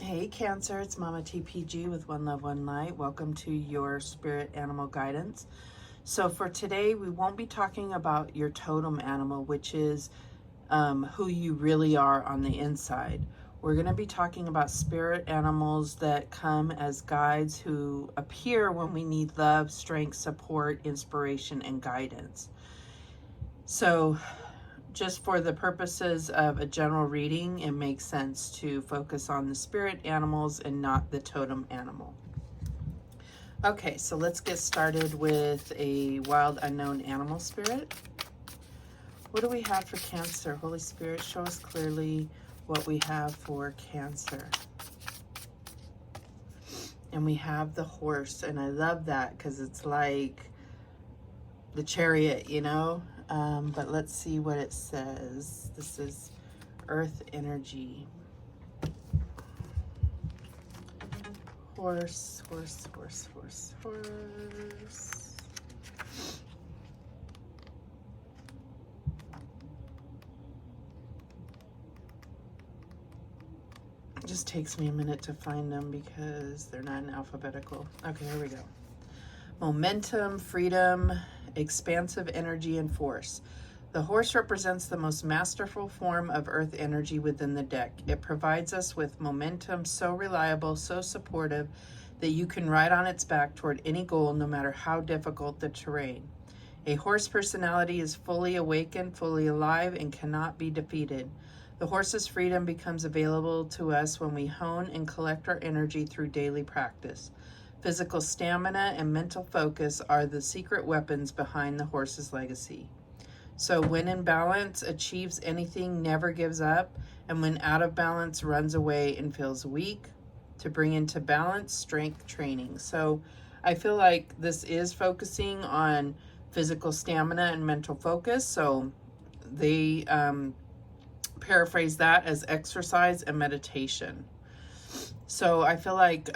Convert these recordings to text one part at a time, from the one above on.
Hey Cancer, it's Mama TPG with One Love, One Light. Welcome to your spirit animal guidance. So for today, we won't be talking about your totem animal, which is who you really are on the inside. We're going to be talking about spirit animals that come as guides who appear when we need love, strength, support, inspiration, and guidance. So just for the purposes of a general reading, it makes sense to focus on the spirit animals and not the totem animal. Okay, so let's get started with a wild unknown animal spirit. What do we have for Cancer? Holy Spirit, show us clearly what we have for Cancer. And we have the horse, and I love that because it's like the chariot, you know? But let's see what it says. This is earth energy. Horse, horse, horse, horse, horse. It just takes me a minute to find them because they're not in alphabetical. Okay, here we go. Momentum, freedom, expansive energy, and force. The horse represents the most masterful form of earth energy within the deck. It provides us with momentum so reliable, so supportive, that you can ride on its back toward any goal, no matter how difficult the terrain. A horse personality is fully awakened, fully alive, and cannot be defeated. The horse's freedom becomes available to us when we hone and collect our energy through daily practice. Physical stamina and mental focus are the secret weapons behind the horse's legacy. So when in balance, achieves anything, never gives up, and when out of balance, runs away and feels weak. To bring into balance, strength training. So I feel like this is focusing on physical stamina and mental focus. So they paraphrase that as exercise and meditation. So I feel like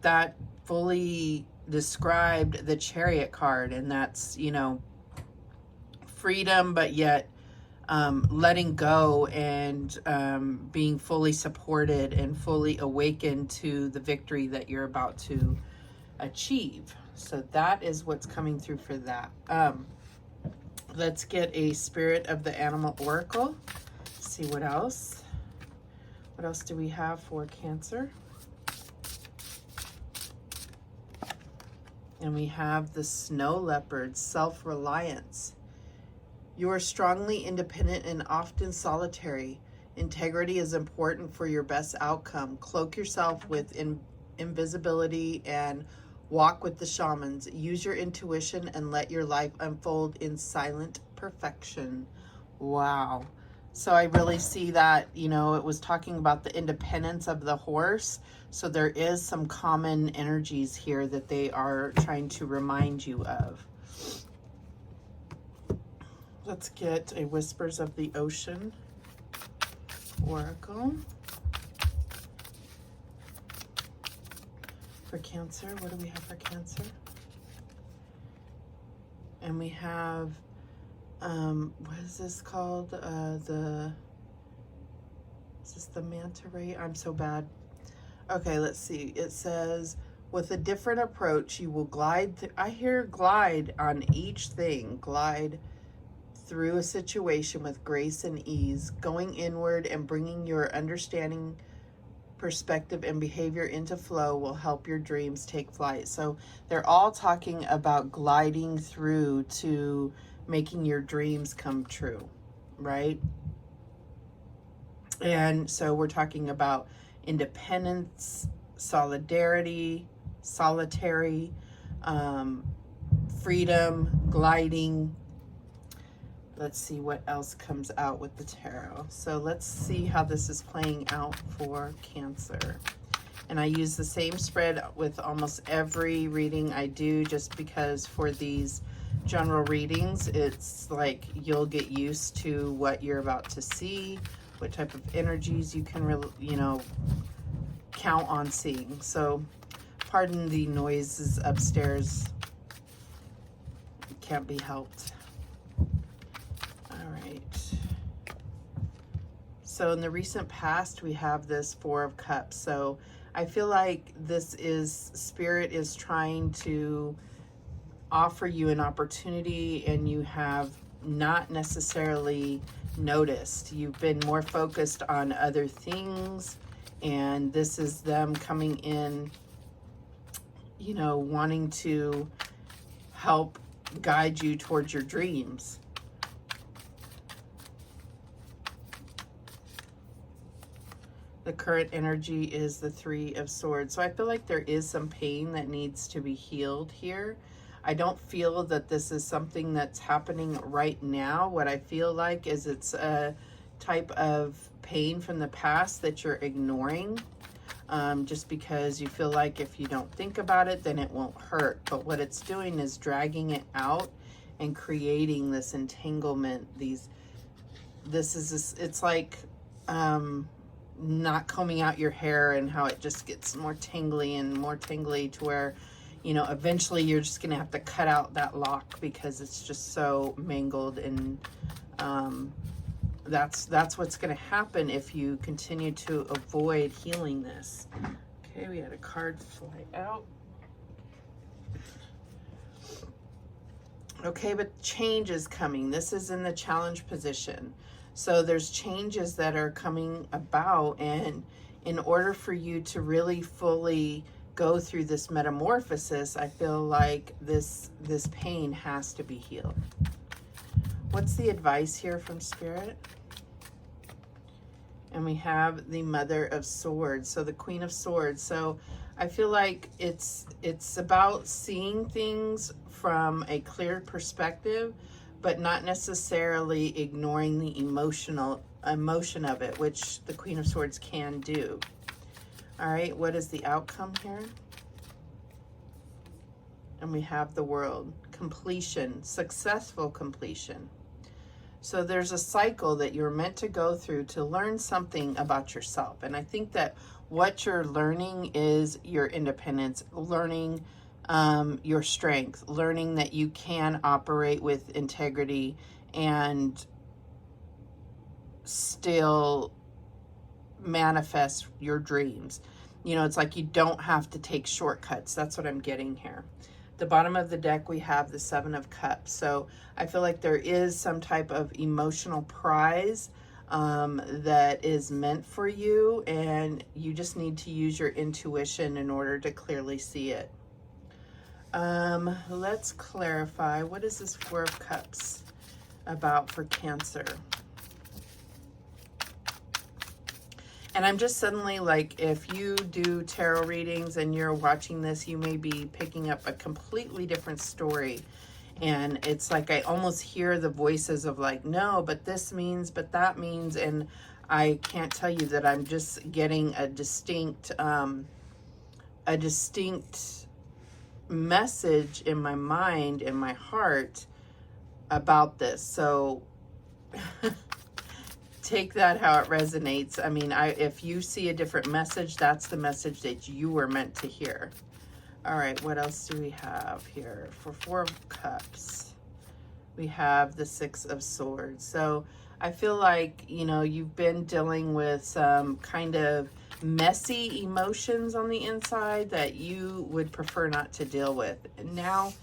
that fully described the Chariot card, and that's, you know, freedom, but yet letting go and being fully supported and fully awakened to the victory that you're about to achieve. So that is what's coming through for that. Let's get a Spirit of the Animal Oracle. See what else. What else do we have for Cancer? And we have the Snow Leopard, self-reliance. You are strongly independent and often solitary. Integrity is important for your best outcome. Cloak yourself with invisibility and walk with the shamans. Use your intuition and let your life unfold in silent perfection. Wow. So I really see that, you know, it was talking about the independence of the horse. So there is some common energies here that they are trying to remind you of. Let's get a Whispers of the Ocean Oracle. For Cancer, what do we have for Cancer? And we have, what is this called? Is this the manta ray? I'm so bad. Okay, let's see. It says, with a different approach, you will glide. I hear glide on each thing. Glide through a situation with grace and ease, going inward and bringing your understanding, perspective, and behavior into flow will help your dreams take flight. So they're all talking about gliding through to making your dreams come true, right? And so we're talking about independence, solidarity, solitary, freedom, gliding. Let's see what else comes out with the tarot. So let's see how this is playing out for Cancer. And I use the same spread with almost every reading I do, just because for these general readings, it's like you'll get used to what you're about to see, what type of energies you can really, you know, count on seeing. So pardon the noises upstairs. It can't be helped. So in the recent past, we have this Four of Cups. So I feel like this is, Spirit is trying to offer you an opportunity, and you have not necessarily noticed. You've been more focused on other things, and this is them coming in, you know, wanting to help guide you towards your dreams. The current energy is the Three of Swords. So I feel like there is some pain that needs to be healed here. I don't feel that this is something that's happening right now. What I feel like is it's a type of pain from the past that you're ignoring, just because you feel like if you don't think about it, then it won't hurt. But what it's doing is dragging it out and creating this entanglement. It's like not combing out your hair, and how it just gets more tingly and more tingly to where, you know, eventually you're just gonna have to cut out that lock because it's just so mangled. And that's what's gonna happen if you continue to avoid healing this. Okay, we had a card fly out. Okay, but change is coming. This is in the challenge position. So there's changes that are coming about, and in order for you to really fully go through this metamorphosis, I feel like this pain has to be healed. What's the advice here from Spirit? And we have the Mother of Swords, so the Queen of Swords. So I feel like it's about seeing things from a clear perspective, but not necessarily ignoring the emotion of it, which the Queen of Swords can do. All right, what is the outcome here? And we have the World. Completion, successful completion. So there's a cycle that you're meant to go through to learn something about yourself. And I think that what you're learning is your independence, learning your strength, learning that you can operate with integrity and still manifest your dreams. You know, it's like you don't have to take shortcuts. That's what I'm getting here. The bottom of the deck, we have the Seven of Cups. So I feel like there is some type of emotional prize that is meant for you, and you just need to use your intuition in order to clearly see it. Let's clarify. What is this Four of Cups about for Cancer? And I'm just suddenly like, if you do tarot readings and you're watching this, you may be picking up a completely different story. And it's like, I almost hear the voices of like, no, but this means, but that means. And I can't tell you that I'm just getting a distinct message in my mind, in my heart about this. So take that how it resonates. I mean, if you see a different message, that's the message that you were meant to hear. All right, what else do we have here? For Four of Cups, we have the Six of Swords. So I feel like, you know, you've been dealing with some kind of messy emotions on the inside that you would prefer not to deal with. And now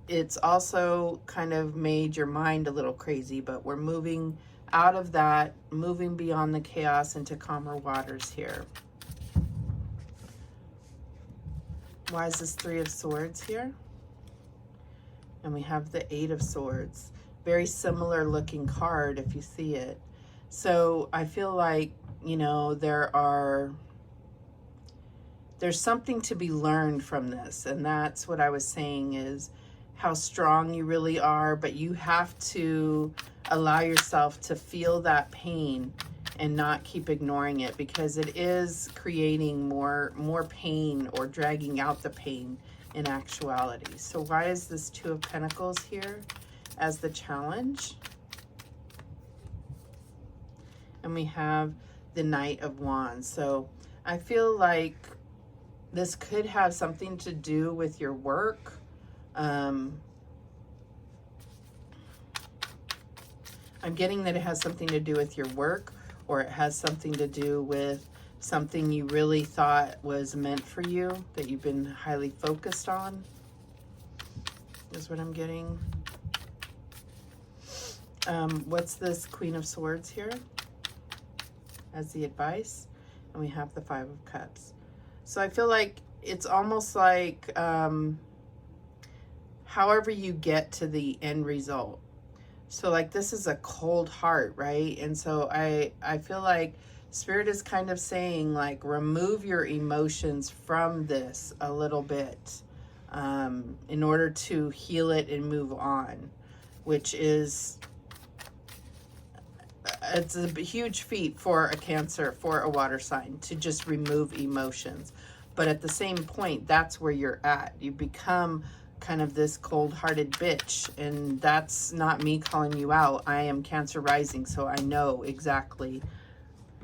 it's also kind of made your mind a little crazy, but we're moving out of that, moving beyond the chaos into calmer waters here. Why is this Three of Swords here? And we have the Eight of Swords. Very similar looking card if you see it. So I feel like, you know, there's something to be learned from this. And that's what I was saying, is how strong you really are, but you have to allow yourself to feel that pain and not keep ignoring it, because it is creating more pain or dragging out the pain in actuality. So why is this Two of Pentacles here as the challenge? And we have the Knight of Wands. So I feel like this could have something to do with your work. I'm getting that it has something to do with your work, or it has something to do with something you really thought was meant for you, that you've been highly focused on, is what I'm getting. What's this Queen of Swords here as the advice? And we have the Five of Cups. So I feel like it's almost like however you get to the end result. So like this is a cold heart, right? And so I feel like Spirit is kind of saying, like, remove your emotions from this a little bit in order to heal it and move on, which is, it's a huge feat for a Cancer, for a water sign, to just remove emotions. But at the same point, that's where you're at. You become kind of this cold-hearted bitch, and that's not me calling you out. I am Cancer rising, so I know exactly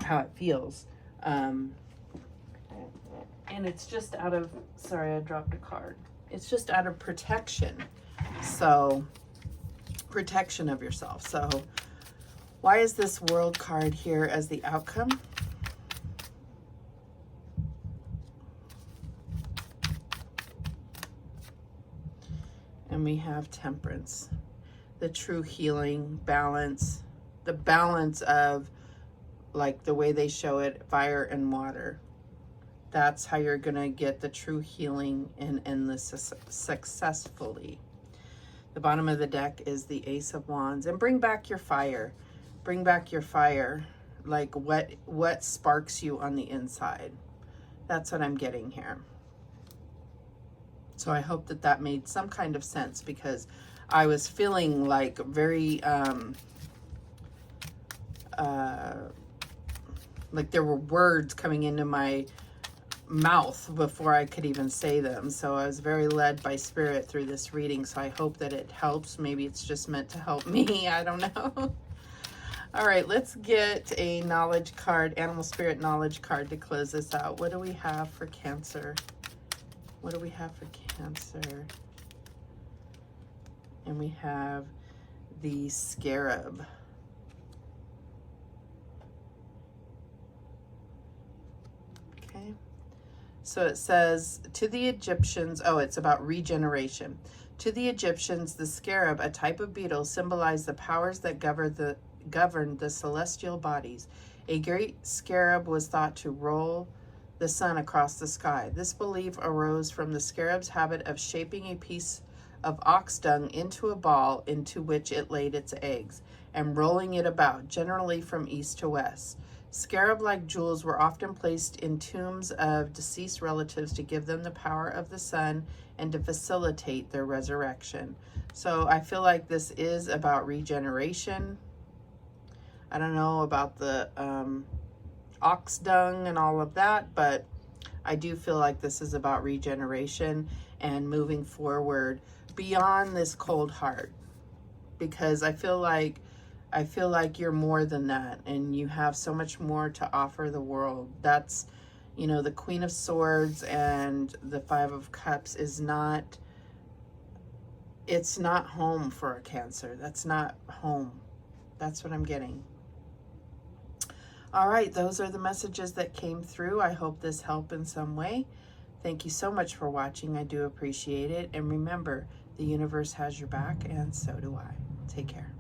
how it feels. And it's just out of, sorry, I dropped a card. It's just out of protection. So, protection of yourself. So, why is this World card here as the outcome? And we have Temperance, the true healing, balance, the balance of, like the way they show it, fire and water. That's how you're going to get the true healing and end this successfully. The bottom of the deck is the Ace of Wands. And bring back your fire. Bring back your fire. Like what sparks you on the inside. That's what I'm getting here. So I hope that that made some kind of sense, because I was feeling like very, like there were words coming into my mouth before I could even say them. So I was very led by Spirit through this reading. So I hope that it helps. Maybe it's just meant to help me. I don't know. All right, let's get a knowledge card, animal spirit knowledge card to close this out. What do we have for Cancer? What do we have for Cancer? And we have the Scarab. Okay. So it says, to the Egyptians, oh, it's about regeneration. To the Egyptians, the scarab, a type of beetle, symbolized the powers that governed the celestial bodies. A great scarab was thought to roll the sun across the sky. This belief arose from the scarab's habit of shaping a piece of ox dung into a ball into which it laid its eggs, and rolling it about, generally from east to west. Scarab-like jewels were often placed in tombs of deceased relatives to give them the power of the sun and to facilitate their resurrection. So I feel like this is about regeneration. I don't know about the ox dung and all of that, but I do feel like this is about regeneration and moving forward beyond this cold heart, because I feel like you're more than that, and you have so much more to offer the world. That's, you know, the Queen of Swords and the Five of Cups is not, it's not home for a Cancer. That's not home. That's what I'm getting. All right, those are the messages that came through. I hope this helped in some way. Thank you so much for watching. I do appreciate it. And remember, the universe has your back, and so do I. Take care.